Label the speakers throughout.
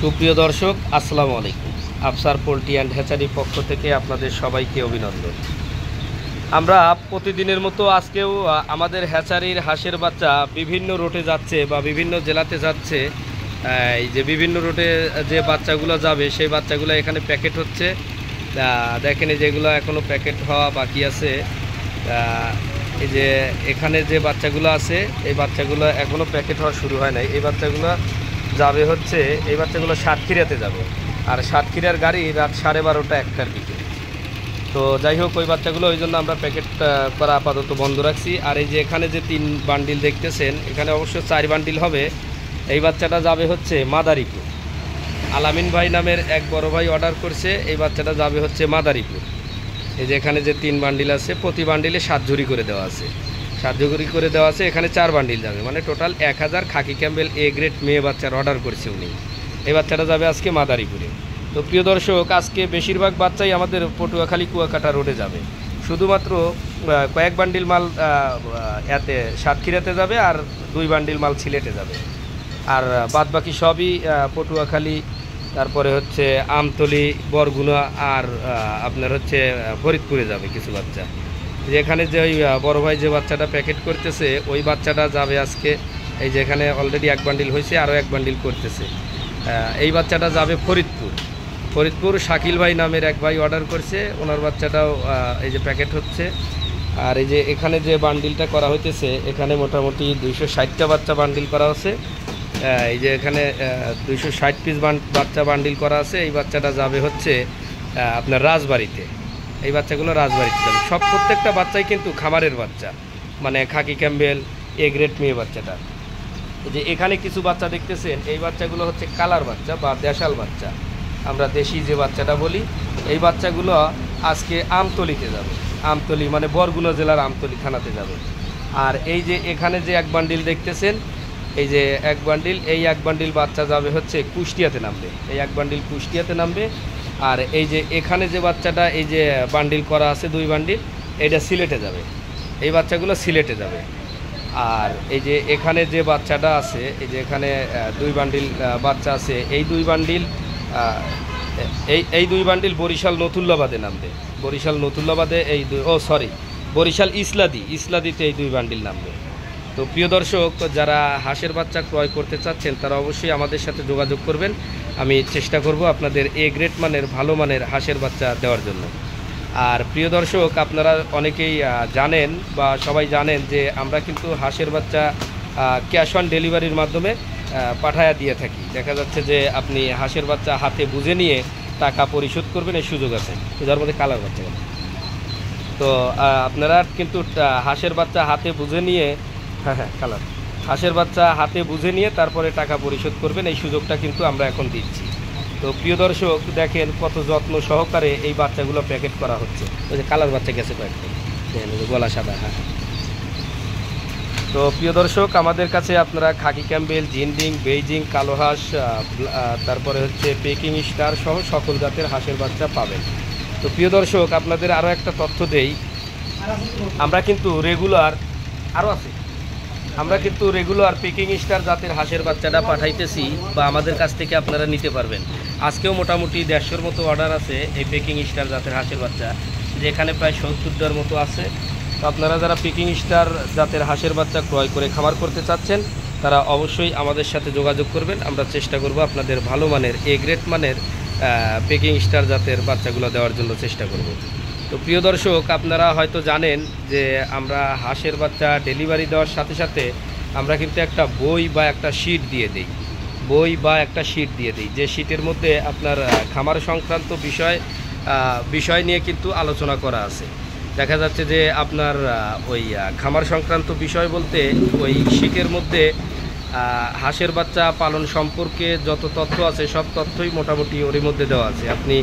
Speaker 1: সুপ্রিয় দর্শক, আসসালামু আলাইকুম। আফসার পোল্ট্রি অ্যান্ড হ্যাচারি পক্ষ থেকে আপনাদের সবাইকে অভিনন্দন। আমরা প্রতিদিনের মতো আজকেও আমাদের হ্যাচারির হাঁসের বাচ্চা বিভিন্ন রুটে যাচ্ছে বা বিভিন্ন জেলাতে যাচ্ছে। এই যে বিভিন্ন রুটে যে বাচ্চাগুলো যাবে সেই বাচ্চাগুলো এখানে প্যাকেট হচ্ছে। দেখেন এই যেগুলো এখনও প্যাকেট হওয়া বাকি আছে। এই যে এখানে যে বাচ্চাগুলো আছে এই বাচ্চাগুলো এখনও প্যাকেট হওয়া শুরু হয় নাই। এই বাচ্চাগুলো যাবে হচ্ছে, এই বাচ্চাগুলো সাতক্ষীরাতে যাবে। আর সাতক্ষীরার গাড়ি রাত 12:30 1টার দিকে। তো যাই হোক, ওই বাচ্চাগুলো ওই জন্য আমরা প্যাকেট করা আপাতত বন্ধ রাখছি। আর এই যে এখানে যে 3 বান্ডিল দেখতেছেন, এখানে অবশ্য 4 বান্ডিল হবে। এই বাচ্চাটা যাবে হচ্ছে মাদারীপুর। আলামিন ভাই নামের এক বড় ভাই অর্ডার করছে, এই বাচ্চাটা যাবে হচ্ছে মাদারীপুর। এই যে এখানে যে 3 বান্ডিল আছে, প্রতি বান্ডিলে 7 ঝুড়ি করে দেওয়া আছে। 7 ঝুড়ি করে দেওয়া আছে, এখানে 4 বান্ডিল যাবে, মানে total 1000 Khakee Campbell A grade মেয়ে বাচ্চার অর্ডার করছে উনি। এই বাচ্চাটা যাবে আজকে মাদারীপুরে। তো প্রিয় দর্শক, আজকে বেশিরভাগ বাচ্চাই আমাদের পটুয়াখালী কুয়াকাটা রোডে যাবে। শুধুমাত্র কয়েক বান্ডিল মাল এতে সাতক্ষীরাতে যাবে, আর 2 বান্ডিল মাল সিলেটে যাবে। আর বাদবাকি সবই পটুয়াখালী, তারপরে হচ্ছে আমতলী, বরগুনা, আর আপনার হচ্ছে ফরিদপুরে যাবে কিছু বাচ্চা। যেখানে যে ওই বড় ভাই যে বাচ্চাটা প্যাকেট করতেছে, ওই বাচ্চাটা যাবে আজকে। এই যে এখানে অলরেডি 1 বান্ডিল হয়েছে, আরও 1 বান্ডিল করতেছে। এই বাচ্চাটা যাবে ফরিদপুর শাকিল ভাই নামের এক ভাই অর্ডার করছে, ওনার বাচ্চাটাও এই যে প্যাকেট হচ্ছে। আর এই যে এখানে যে বান্ডিলটা করা হইতেছে, এখানে মোটামুটি 260টা বাচ্চা বান্ডিল করা আছে। এই যে এখানে 260 পিস বাচ্চা বান্ডিল করা আছে। এই বাচ্চাটা যাবে হচ্ছে আপনার রাজবাড়িতে। এই বাচ্চাগুলো রাজবাড়িতে যাবে। প্রত্যেকটা বাচ্চাই কিন্তু খামারের বাচ্চা, মানে খাকি ক্যাম্বেল এ গ্রেড মেয়ে বাচ্চাটা। যে এখানে কিছু বাচ্চা দেখতেছেন, এই বাচ্চাগুলো হচ্ছে কালার বাচ্চা বা দেশাল বাচ্চা, আমরা দেশি যে বাচ্চাটা বলি। এই বাচ্চাগুলো আজকে আমতলীতে যাবে। আমতলী মানে বরগুনা জেলার আমতলী থানাতে যাবে। আর এই যে এখানে যে 1 বান্ডিল দেখতেছেন, এই যে 1 বান্ডিল, এই 1 বান্ডিল বাচ্চা যাবে হচ্ছে কুষ্টিয়াতে নামবে। এই 1 বান্ডিল কুষ্টিয়াতে নামবে। আর এই যে এখানে যে বাচ্চাটা এই যে বান্ডিল করা আছে 2 বান্ডিল, এইটা সিলেটে যাবে। এই বাচ্চাগুলো সিলেটে যাবে। আর এই যে এখানে যে বাচ্চাটা আছে, এই যে এখানে 2 বান্ডিল বাচ্চা আছে, এই 2 বান্ডিল এই 2 বান্ডিল বরিশাল নতুল্লাবাদে নামবে। বরিশাল নতুল্লাবাদে বরিশাল ইসলাদিতে এই 2 বান্ডিল নামবে। তো প্রিয় দর্শক, যারা হাঁসের বাচ্চা ক্রয় করতে চাচ্ছেন তারা অবশ্যই আমাদের সাথে যোগাযোগ করবেন। আমি চেষ্টা করব আপনাদের এ গ্রেড মানের ভালো মানের হাঁসের বাচ্চা দেওয়ার জন্য। আর প্রিয় দর্শক, আপনারা অনেকেই জানেন বা সবাই জানেন যে আমরা কিন্তু হাঁসের বাচ্চা ক্যাশ অন ডেলিভারির মাধ্যমে পাঠায়া দিয়ে থাকি। দেখা যাচ্ছে যে আপনি হাঁসের বাচ্চা হাতে বুঝে নিয়ে টাকা পরিশোধ করবেন, এই সুযোগ আছে। যার মধ্যে কালার বাচ্চা, তো আপনারা কিন্তু হাঁসের বাচ্চা হাতে বুঝে নিয়ে কালার হাঁসের বাচ্চা হাতে বুঝে নিয়ে তারপরে টাকা পরিশোধ করবেন, এই সুযোগটা কিন্তু আমরা এখন দিচ্ছি। তো প্রিয় দর্শক, দেখেন কত যত্ন সহকারে এই বাচ্চাগুলো প্যাকেট করা হচ্ছে। ওই যে কালার বাচ্চা গেছে কয়েকটা, গলা সাদা। তো প্রিয় দর্শক, আমাদের কাছে আপনারা খাকি ক্যাম্বেল, জিন্ডিং, বেইজিং, কালো হাঁস, তারপরে হচ্ছে পেকিং স্টার সহ সকল জাতের হাঁসের বাচ্চা পাবেন। তো প্রিয় দর্শক, আপনাদের আরও একটা তথ্য দেই, আমরা কিন্তু রেগুলার পেকিং স্টার জাতের হাঁসের বাচ্চাটা পাঠাইতেছি, বা আমাদের কাছ থেকে আপনারা নিতে পারবেন। আজকেও মোটামুটি 150-র মতো অর্ডার আছে এই পেকিং স্টার জাতের হাঁসের বাচ্চা, যেখানে প্রায় 70টার মতো আছে। তো আপনারা যারা পেকিং স্টার জাতের হাঁসের বাচ্চা ক্রয় করে খামার করতে চাচ্ছেন, তারা অবশ্যই আমাদের সাথে যোগাযোগ করবেন। আমরা চেষ্টা করব আপনাদের ভালো মানের এ গ্রেড মানের পেকিং স্টার জাতের বাচ্চাগুলো দেওয়ার জন্য চেষ্টা করব। তো প্রিয় দর্শক, আপনারা হয়তো জানেন যে আমরা হাঁসের বাচ্চা ডেলিভারি দেওয়ার সাথে সাথে আমরা কিন্তু একটা বই বা একটা শিট দিয়ে দিই, যে শিটের মধ্যে আপনার খামার সংক্রান্ত বিষয় নিয়ে কিন্তু আলোচনা করা আছে। দেখা যাচ্ছে যে আপনার ওই খামার সংক্রান্ত বিষয় বলতে ওই শিটের মধ্যে হাঁসের বাচ্চা পালন সম্পর্কে যত তথ্য আছে সব তথ্যই মোটামুটি ওর মধ্যে দেওয়া আছে। আপনি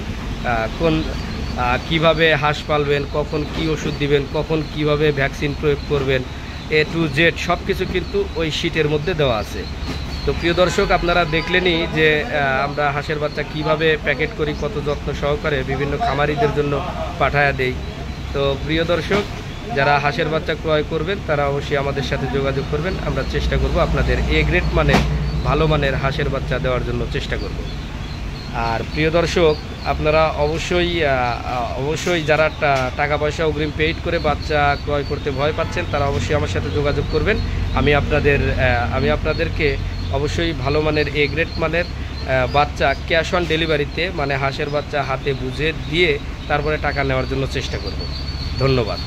Speaker 1: কিভাবে হাঁস পালবেন, কখন কি ওষুধ দিবেন, কখন কিভাবে ভ্যাকসিন প্রয়োগ করবেন, A to Z সব কিছু কিন্তু ওই শিটের মধ্যে দেওয়া আছে। তো প্রিয় দর্শক, আপনারা দেখলেনই যে আমরা হাঁসের বাচ্চা কিভাবে প্যাকেট করি, কত যত্ন সহকারে বিভিন্ন খামারিদের জন্য পাঠায়া দেই। তো প্রিয় দর্শক, যারা হাঁসের বাচ্চা ক্রয় করবেন তারা অবশ্যই আমাদের সাথে যোগাযোগ করবেন। আমরা চেষ্টা করব আপনাদের এ গ্রেড মানের ভালো মানের হাঁসের বাচ্চা দেওয়ার জন্য চেষ্টা করব। আর প্রিয় দর্শক, আপনারা অবশ্যই যারা টাকা পয়সা অগ্রিম পেইড করে বাচ্চা ক্রয় করতে ভয় পাচ্ছেন, তারা অবশ্যই আমার সাথে যোগাযোগ করবেন। আমি আপনাদেরকে অবশ্যই ভালো মানের এ গ্রেড মানের বাচ্চা ক্যাশ অন ডেলিভারিতে, মানে হাঁসের বাচ্চা হাতে বুঝে দিয়ে তারপরে টাকা নেওয়ার জন্য চেষ্টা করব। ধন্যবাদ।